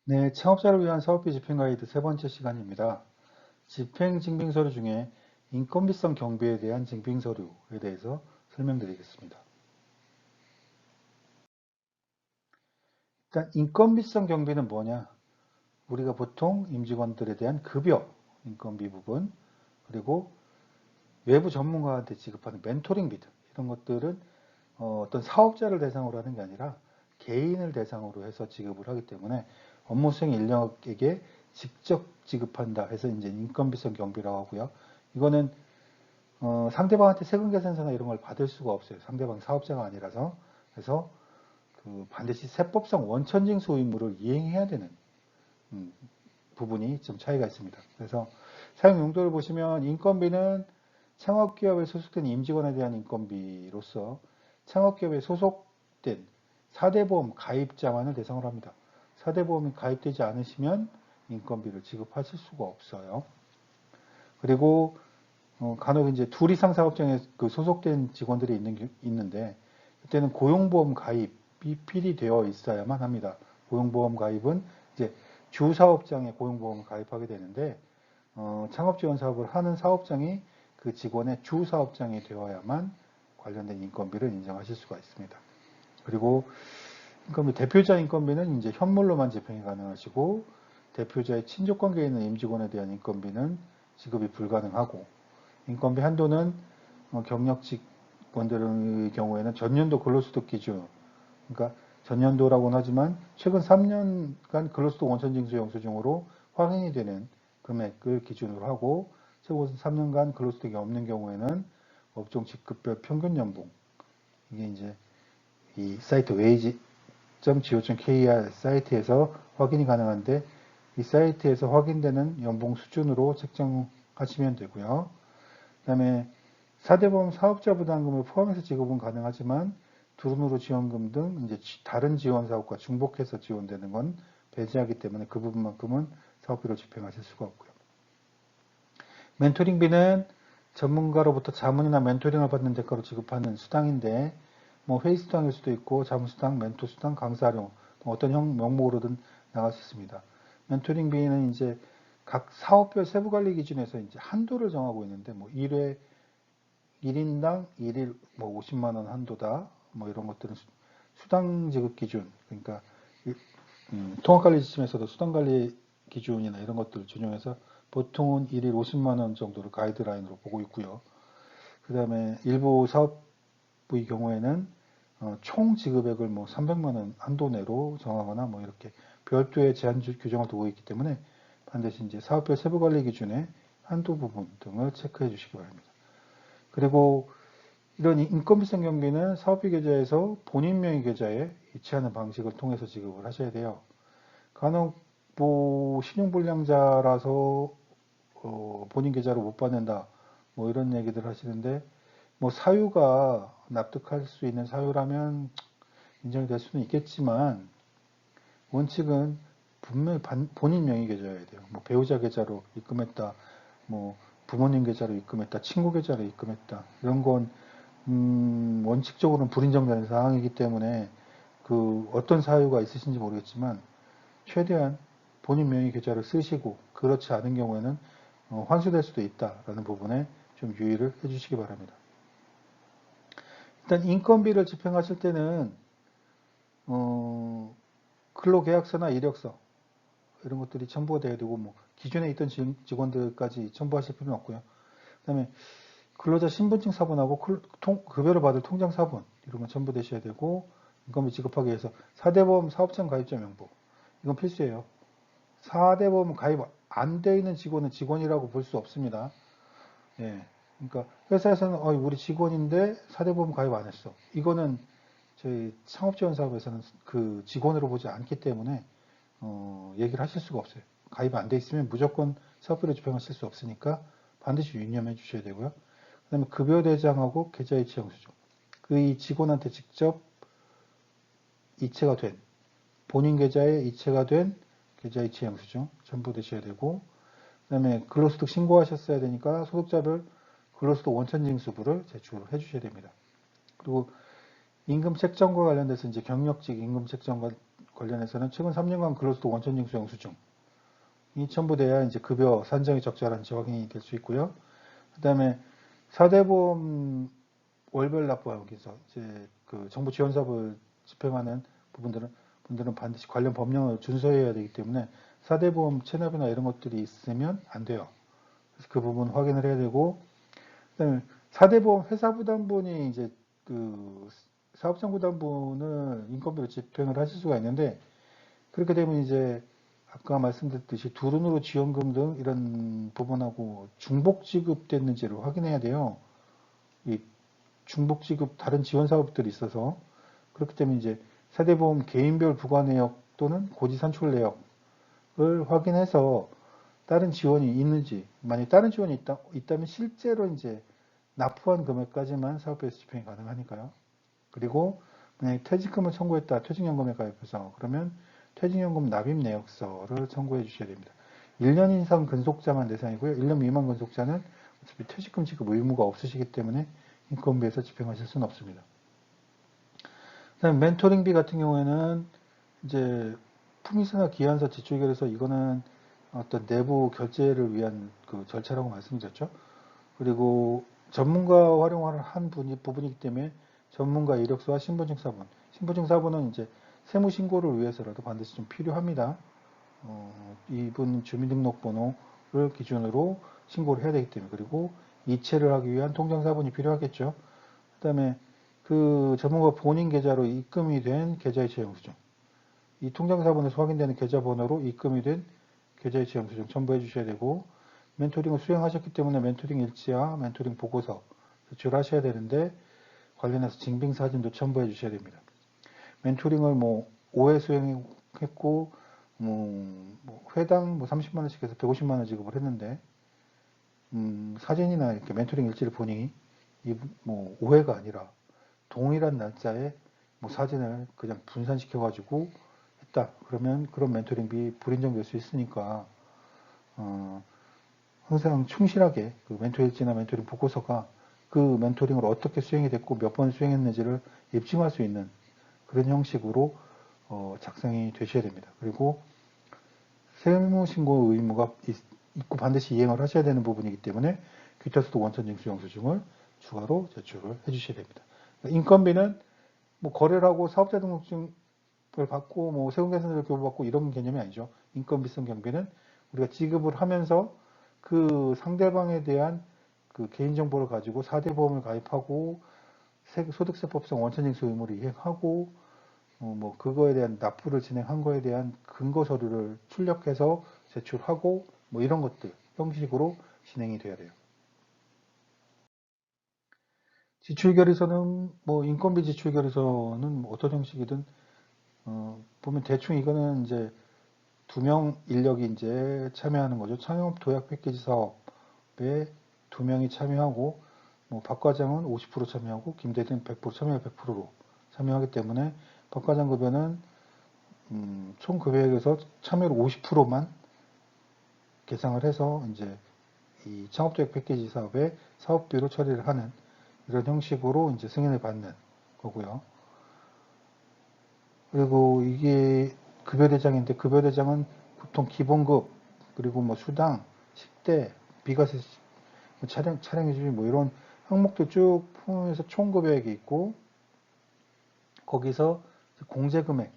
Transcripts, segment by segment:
네, 창업자를 위한 사업비 집행 가이드 세 번째 시간입니다. 집행 증빙서류 중에 인건비성 경비에 대한 증빙서류에 대해서 설명드리겠습니다. 일단 인건비성 경비는 뭐냐? 우리가 보통 임직원들에 대한 급여, 인건비 부분, 그리고 외부 전문가한테 지급하는 멘토링 비등 이런 것들은 어떤 사업자를 대상으로 하는 게 아니라 개인을 대상으로 해서 지급을 하기 때문에 업무 수행 인력에게 직접 지급한다 해서 이제 인건비성 경비라고 하고요. 이거는 상대방한테 세금 계산서나 이런 걸 받을 수가 없어요. 상대방이 사업자가 아니라서. 그래서 반드시 세법상 원천징수 의무를 이행해야 되는 부분이 좀 차이가 있습니다. 그래서 사용 용도를 보시면 인건비는 창업기업에 소속된 임직원에 대한 인건비로서 창업기업에 소속된 4대 보험 가입자만을 대상으로 합니다. 4대 보험이 가입되지 않으시면 인건비를 지급하실 수가 없어요. 그리고 간혹 이제 둘 이상 사업장에 소속된 직원들이 있는데 그때는 고용보험 가입이 필히 되어 있어야만 합니다. 고용보험 가입은 이제 주 사업장에 고용보험을 가입하게 되는데 창업지원 사업을 하는 사업장이 그 직원의 주 사업장이 되어야만 관련된 인건비를 인정하실 수가 있습니다. 그리고 인건비, 대표자 인건비는 이제 현물로만 집행이 가능하시고 대표자의 친족관계에 있는 임직원에 대한 인건비는 지급이 불가능하고 인건비 한도는 경력 직원들의 경우에는 전년도 근로소득 기준, 그러니까 전년도라고는 하지만 최근 3년간 근로소득 원천징수 영수증으로 확인이 되는 금액을 기준으로 하고 최고 3년간 근로소득이 없는 경우에는 업종 직급별 평균 연봉, 이게 이제 이 사이트 wage.go.kr 사이트에서 확인이 가능한데 이 사이트에서 확인되는 연봉 수준으로 책정하시면 되고요. 그 다음에 4대 보험 사업자 부담금을 포함해서 지급은 가능하지만 두루누루 지원금 등 이제 다른 지원 사업과 중복해서 지원되는 건 배제하기 때문에 그 부분만큼은 사업비로 집행하실 수가 없고요. 멘토링비는 전문가로부터 자문이나 멘토링을 받는 대가로 지급하는 수당인데 뭐 회의 수당일 수도 있고 자문수당, 멘토 수당, 강사료 어떤 명목으로든 나갈 수 있습니다. 멘토링비는 이제 각 사업별 세부관리 기준에서 이제 한도를 정하고 있는데 뭐 1회 1인당 1일 뭐 50만 원 한도다 뭐 이런 것들은 수당 지급 기준 그러니까 통합관리 지침에서도 수당관리 기준이나 이런 것들을 준용해서 보통은 1일 50만 원 정도를 가이드라인으로 보고 있고요. 그 다음에 일부 사업부의 경우에는 총 지급액을 뭐 300만 원 한도 내로 정하거나 뭐 이렇게 별도의 제한 규정을 두고 있기 때문에 반드시 이제 사업별 세부관리 기준의 한도 부분 등을 체크해 주시기 바랍니다. 그리고 이런 인건비성 경비는 사업비 계좌에서 본인 명의 계좌에 이체하는 방식을 통해서 지급을 하셔야 돼요. 간혹 뭐 신용불량자라서 본인 계좌로 못 받는다 뭐 이런 얘기들 하시는데 뭐 사유가 납득할 수 있는 사유라면 인정이 될 수는 있겠지만 원칙은 분명히 본인 명의 계좌여야 돼요. 뭐 배우자 계좌로 입금했다, 뭐 부모님 계좌로 입금했다, 친구 계좌로 입금했다 이런 건 원칙적으로는 불인정되는 사항이기 때문에 그 어떤 사유가 있으신지 모르겠지만 최대한 본인 명의 계좌를 쓰시고 그렇지 않은 경우에는 환수될 수도 있다라는 부분에 좀 유의를 해주시기 바랍니다. 일단 인건비를 집행하실 때는 근로계약서나 이력서 이런 것들이 첨부가 돼야 되고 뭐 기존에 있던 직원들까지 첨부하실 필요는 없고요. 그다음에 근로자 신분증 사본하고 급여를 받을 통장 사본 이런 건 첨부되셔야 되고 인건비 지급하기 위해서 4대 보험 사업장 가입자 명부 이건 필수예요. 4대 보험 가입 안 돼 있는 직원은 직원이라고 볼 수 없습니다. 예. 그러니까 회사에서는 우리 직원인데 4대 보험 가입 안 했어. 이거는 저희 창업지원 사업에서는 그 직원으로 보지 않기 때문에 얘기를 하실 수가 없어요. 가입 안 돼 있으면 무조건 사업비로 집행하실 수 없으니까 반드시 유념해 주셔야 되고요. 그 다음에 급여 대장하고 계좌 이체 영수증. 그 직원한테 직접 이체가 된 본인 계좌에 이체가 된 계좌 이체 영수증 첨부되셔야 되고 그 다음에 근로소득 신고하셨어야 되니까 소득자별 근로소득 원천징수부를 제출해 주셔야 됩니다. 그리고 임금 책정과 관련돼서 이제 경력직 임금 책정과 관련해서는 최근 3년간 근로소득 원천징 수용 수준이 첨부돼야 이제 급여 산정이 적절한지 확인이 될 수 있고요. 그 다음에 4대 보험 월별 납부하기서 이제 그 정부 지원 사업을 집행하는 분들은 반드시 관련 법령을 준수해야 되기 때문에 4대 보험 체납이나 이런 것들이 있으면 안 돼요. 그래서 그 부분 확인을 해야 되고, 그다음에 4대 보험 회사 부담분이 이제 그 사업장 부담분을 인건비로 집행을 하실 수가 있는데, 그렇게 되면 이제 아까 말씀드렸듯이 두run으로 지원금 등 이런 부분하고 중복 지급됐는지를 확인해야 돼요. 이 중복 지급 다른 지원 사업들이 있어서, 그렇기 때문에 이제 4대 보험 개인별 부과 내역 또는 고지 산출 내역을 확인해서 다른 지원이 있는지, 만약 다른 지원이 있다면 실제로 이제 납부한 금액까지만 사업비에서 집행이 가능하니까요. 그리고 만약에 퇴직금을 청구했다, 퇴직연금에 가입해서, 그러면 퇴직연금 납입 내역서를 청구해 주셔야 됩니다. 1년 이상 근속자만 대상이고요. 1년 미만 근속자는 어차피 퇴직금 지급 의무가 없으시기 때문에 인건비에서 집행하실 수는 없습니다. 그다음 멘토링비 같은 경우에는 이제 품위서나 기한서 지출결에서 이거는 어떤 내부 결제를 위한 그 절차라고 말씀드렸죠. 그리고 전문가 활용을 한 부분이기 때문에 전문가 이력서와 신분증사본은 이제 세무신고를 위해서라도 반드시 좀 필요합니다. 이분 주민등록번호를 기준으로 신고를 해야 되기 때문에, 그리고 이체를 하기 위한 통장사본이 필요하겠죠. 그 다음에 그 전문가 본인 계좌로 입금이 된 계좌이체 영수증, 이 통장사본에서 확인되는 계좌번호로 입금이 된 계좌이체 영수증 첨부해 주셔야 되고, 멘토링을 수행하셨기 때문에 멘토링 일지와 멘토링 보고서 제출하셔야 되는데, 관련해서 증빙사진도 첨부해 주셔야 됩니다. 멘토링을 뭐 5회 수행했고 뭐 회당 뭐 30만원씩 해서 150만원 지급을 했는데, 사진이나 이렇게 멘토링 일지를 보니 뭐 5회가 아니라 동일한 날짜에 뭐 사진을 그냥 분산시켜 가지고 했다. 그러면 그런 멘토링비 불인정될 수 있으니까 항상 충실하게 그 멘토 일지나 멘토링 보고서가 그 멘토링을 어떻게 수행이 됐고 몇 번 수행했는지를 입증할 수 있는 그런 형식으로 작성이 되셔야 됩니다. 그리고 세무신고 의무가 있고 반드시 이행을 하셔야 되는 부분이기 때문에 귀타소득 원천징수 영수증을 추가로 제출을 해주셔야 됩니다. 인건비는 뭐 거래를 하고 사업자 등록증을 받고 뭐 세금계산서를 교부받고 이런 개념이 아니죠. 인건비성 경비는 우리가 지급을 하면서 그 상대방에 대한 그 개인정보를 가지고 4대 보험을 가입하고 소득세법상 원천징수 의무를 이행하고 뭐 그거에 대한 납부를 진행한 거에 대한 근거 서류를 출력해서 제출하고 뭐 이런 것들 형식으로 진행이 돼야 돼요. 지출결의서는 뭐 인건비 지출결의서는 뭐 어떤 형식이든 보면 대충 이거는 이제 2명 인력이 이제 참여하는 거죠. 창업 도약 패키지 사업에 2명이 참여하고 뭐 박 과장은 50% 참여하고 김 대리는 100% 참여 100%로 참여하기 때문에 박 과장 급여는 총 금액에서 참여율 50%만 계상을 해서 이제 이 창업도약 패키지 사업에 사업비로 처리를 하는 이런 형식으로 이제 승인을 받는 거고요. 그리고 이게 급여대장인데 급여대장은 보통 기본급 그리고 뭐 수당, 식대, 비과세, 촬영해주기 뭐 이런 항목들 쭉 포함해서 총 금액이 있고 거기서 공제 금액,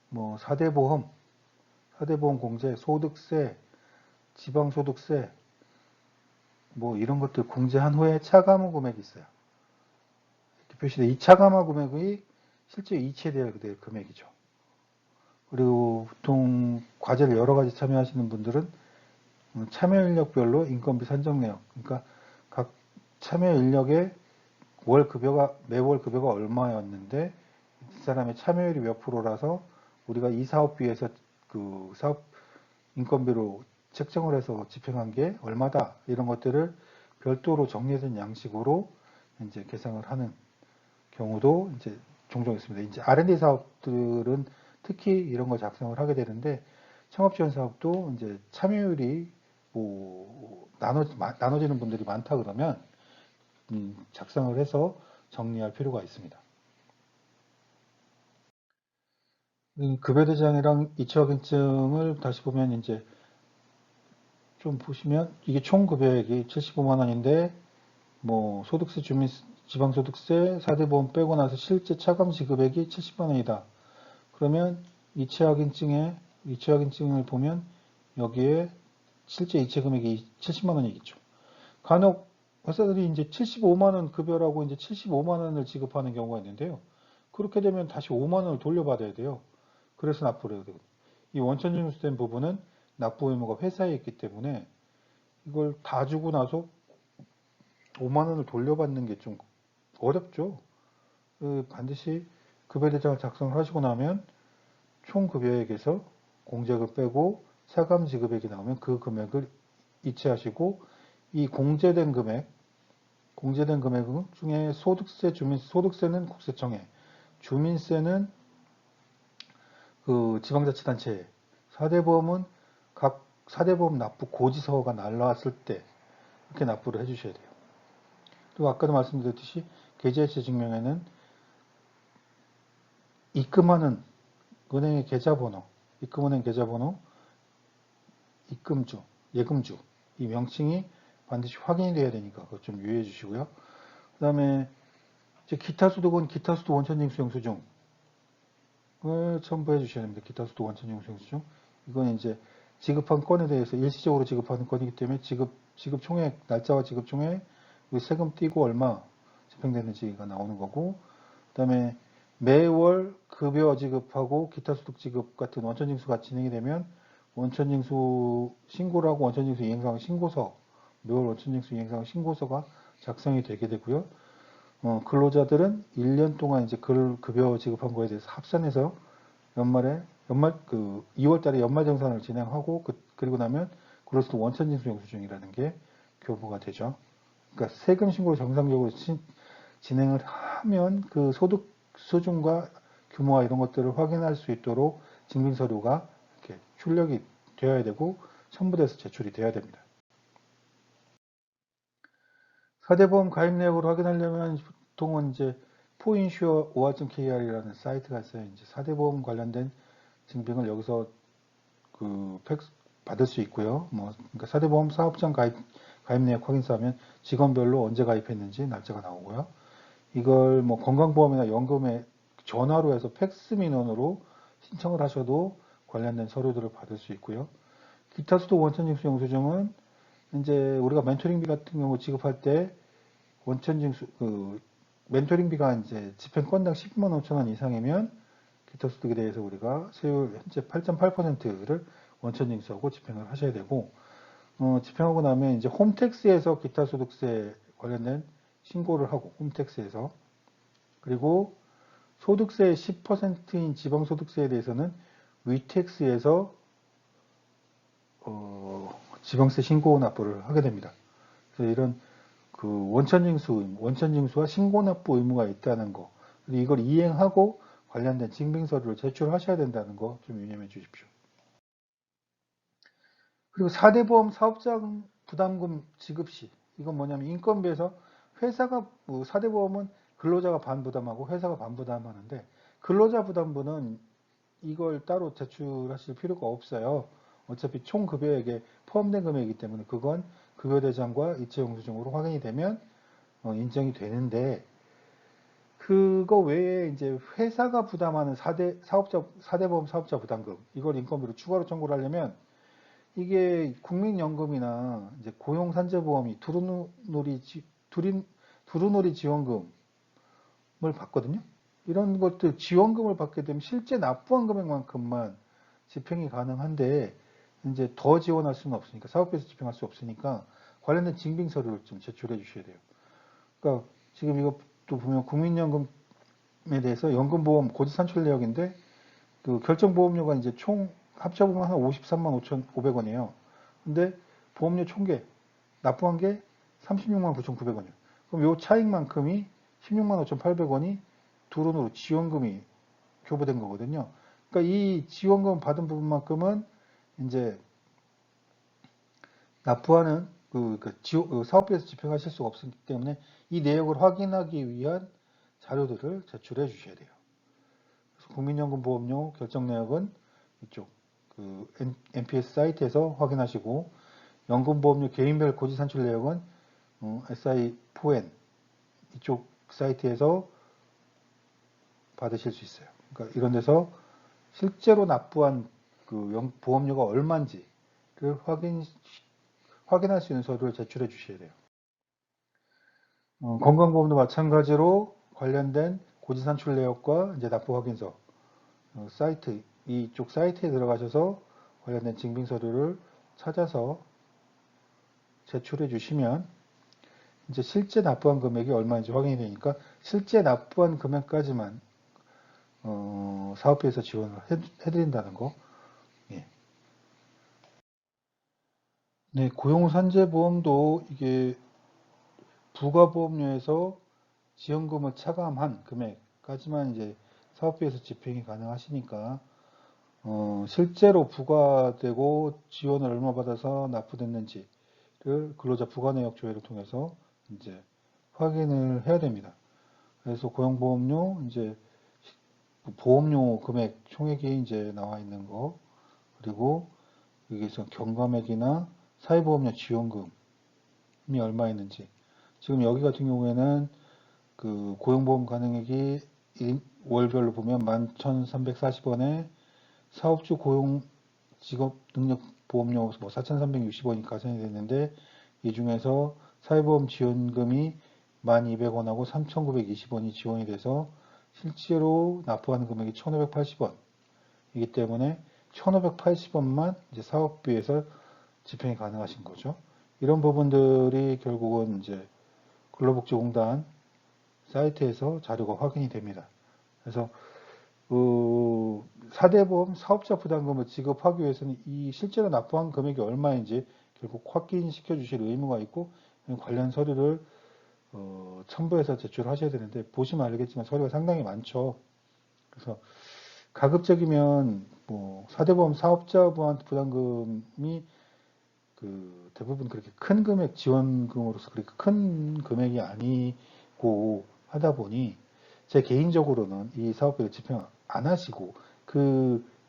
뭐 4대 보험 공제, 소득세, 지방소득세 뭐 이런 것들 공제한 후에 차감후 금액이 있어요. 이렇게 표시돼. 이 차감후 금액이 실제 이체돼야 될 금액이죠. 그리고 보통 과제를 여러 가지 참여하시는 분들은 참여 인력별로 인건비 산정 내역, 그러니까 각 참여 인력의 매월 급여가 얼마였는데 이 사람의 참여율이 몇 프로라서 우리가 이 사업비에서 그 사업 인건비로 책정을 해서 집행한 게 얼마다 이런 것들을 별도로 정리된 양식으로 이제 계상을 하는 경우도 이제 종종 있습니다. 이제 R&D 사업들은 특히 이런 걸 작성을 하게 되는데 창업 지원 사업도 이제 참여율이 뭐 나눠지는 분들이 많다 그러면 작성을 해서 정리할 필요가 있습니다. 급여대장이랑 이체확인증을 다시 보면 이제 좀 보시면 이게 총 급여액이 75만 원인데 뭐 소득세, 지방소득세, 4대 보험 빼고 나서 실제 차감 지급액이 70만 원이다. 그러면 이체확인증을 보면 여기에 실제 이체 금액이 70만 원이겠죠. 간혹 회사들이 이제 75만 원 급여라고 이제 75만 원을 지급하는 경우가 있는데요. 그렇게 되면 다시 5만 원을 돌려받아야 돼요. 그래서 납부를 해야 되거든요. 이 원천징수된 부분은 납부 의무가 회사에 있기 때문에 이걸 다 주고 나서 5만 원을 돌려받는 게 좀 어렵죠. 반드시 급여대장을 작성을 하시고 나면 총 급여액에서 공제액을 빼고 차감 지급액이 나오면 그 금액을 이체하시고 이 공제된 금액 중에 소득세, 소득세는 국세청에, 주민세는 그 지방자치단체에, 4대 보험은 각 4대 보험 납부 고지서가 날라왔을 때 이렇게 납부를 해주셔야 돼요. 또 아까도 말씀드렸듯이 계좌이체 증명에는 입금하는 은행의 계좌번호, 입금은행 계좌번호, 입금주, 예금주 이 명칭이 반드시 확인이 돼야 되니까 그것 좀 유의해 주시고요. 그 다음에 기타 소득은 기타 소득 원천징수 영수증을 첨부해 주셔야 됩니다. 기타 소득 원천징수 영수증. 이건 이제 지급한 건에 대해서 일시적으로 지급하는 건이기 때문에 지급 총액, 날짜와 지급 총액, 세금 띄고 얼마 집행되는지가 나오는 거고, 그 다음에 매월 급여 지급하고 기타 소득 지급 같은 원천징수가 진행이 되면 원천징수 신고를 하고 원천징수 이행사항 신고서, 매월 원천징수 이행사항 신고서가 작성이 되게 되고요. 근로자들은 1년 동안 이제 급여 지급한 거에 대해서 합산해서 연말 2월 달에 연말정산을 진행하고 그리고 나면 근로소득 원천징수 영수증이라는 게 교부가 되죠. 그러니까 세금 신고를 정상적으로 진행을 하면 그 소득 수준과 규모와 이런 것들을 확인할 수 있도록 증빙서류가 이렇게 출력이 되어야 되고 첨부돼서 제출이 되어야 됩니다. 4대 보험 가입 내역을 확인하려면 보통은 이제 포인슈어 5화.kr이라는 사이트가 있어요. 이제 4대 보험 관련된 증빙을 여기서 팩스 받을 수 있고요. 그러니까 4대 보험 사업장 가입 내역 확인서 하면 직원별로 언제 가입했는지 날짜가 나오고요. 이걸 건강보험이나 연금에 전화로 해서 팩스 민원으로 신청을 하셔도 관련된 서류들을 받을 수 있고요. 기타 소득 원천징수 영수증은 이제 우리가 멘토링비 같은 경우 지급할 때 원천징수 멘토링비가 이제 집행 건당 10만 5천 원 이상이면 기타 소득에 대해서 우리가 세율 현재 8.8%를 원천징수하고 집행을 하셔야 되고 집행하고 나면 이제 홈택스에서 기타 소득세 관련된 신고를 하고 홈택스에서 그리고 소득세의 10%인 지방소득세에 대해서는 위택스에서 지방세 신고 납부를 하게 됩니다. 그래서 이런 원천징수와 신고 납부 의무가 있다는 거, 그리고 이걸 이행하고 관련된 증빙서류를 제출하셔야 된다는 거 좀 유념해 주십시오. 그리고 4대 보험 사업장 부담금 지급 시, 이건 뭐냐면 인건비에서 회사가 4대 보험은 근로자가 반 부담하고 회사가 반 부담하는데 근로자 부담분은 이걸 따로 제출하실 필요가 없어요. 어차피 총 급여액에 포함된 금액이기 때문에 그건 급여대장과 이체영수증으로 확인이 되면 인정이 되는데 그거 외에 이제 회사가 부담하는 4대 보험 사업자 부담금 이걸 인건비로 추가로 청구를 하려면 이게 국민연금이나 이제 고용산재보험이 두루놀이 지원금을 받거든요. 이런 것들 지원금을 받게 되면 실제 납부한 금액만큼만 집행이 가능한데 이제 더 지원할 수는 없으니까 사업비에서 집행할 수 없으니까 관련된 증빙서류를 좀 제출해 주셔야 돼요. 그러니까 지금 이것도 보면 국민연금에 대해서 연금보험 고지산출 내역인데 그 결정보험료가 이제 총 합쳐보면 한 53만 5,500원이에요. 근데 보험료 총계 납부한 게 36만 9,900원이에요. 그럼 요 차익만큼이 16만 5,800원이 두론으로 지원금이 교부된 거거든요. 그러니까 이 지원금 받은 부분만큼은 이제 납부하는 사업비에서 집행하실 수가 없기 때문에 이 내역을 확인하기 위한 자료들을 제출해 주셔야 돼요. 국민연금보험료 결정 내역은 이쪽 그 NPS 사이트에서 확인하시고, 연금보험료 개인별 고지산출 내역은 SI4N 이쪽 사이트에서 받으실 수 있어요. 그러니까 이런 데서 실제로 납부한 그 보험료가 얼마인지를 확인할 수 있는 서류를 제출해 주셔야 돼요. 건강보험도 마찬가지로 관련된 고지산출 내역과 이제 납부 확인서 사이트, 이쪽 사이트에 들어가셔서 관련된 증빙 서류를 찾아서 제출해 주시면 이제 실제 납부한 금액이 얼마인지 확인이 되니까 실제 납부한 금액까지만 사업비에서 지원을 해드린다는 거. 예. 네, 고용산재보험도 이게 부가보험료에서 지원금을 차감한 금액까지만 이제 사업비에서 집행이 가능하시니까 실제로 부과되고 지원을 얼마 받아서 납부됐는지를 근로자 부가내역 조회를 통해서 이제 확인을 해야 됩니다. 그래서 고용보험료 이제 보험료 금액 총액이 이제 나와 있는 거, 그리고 여기서 경감액이나 사회보험료 지원금이 얼마였는지. 지금 여기 같은 경우에는 그 고용보험 가능액이 월별로 보면 11,340원에 사업주 고용 직업 능력 보험료 뭐 4,360원이 가산이 됐는데, 이 중에서 사회보험 지원금이 1,200원하고 3,920원이 지원이 돼서 실제로 납부하는 금액이 1,580원이기 때문에 1,580원만 이제 사업비에서 집행이 가능하신 거죠. 이런 부분들이 결국은 이제 근로복지공단 사이트에서 자료가 확인이 됩니다. 그래서 4대보험 사업자 부담금을 지급하기 위해서는 이 실제로 납부한 금액이 얼마인지 결국 확인시켜 주실 의무가 있고, 관련 서류를 첨부해서 제출하셔야 되는데, 보시면 알겠지만 서류가 상당히 많죠. 그래서 가급적이면 뭐 4대보험 사업자 부담금이 그 대부분 그렇게 큰 금액 지원금으로서 그렇게 큰 금액이 아니고 하다 보니 제 개인적으로는 이 사업비를 집행 안 하시고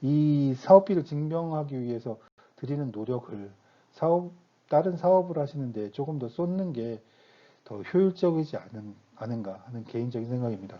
이 사업비를 증명하기 위해서 드리는 노력을 다른 사업을 하시는데 조금 더 쏟는 게 더 효율적이지 않은가 하는 개인적인 생각입니다.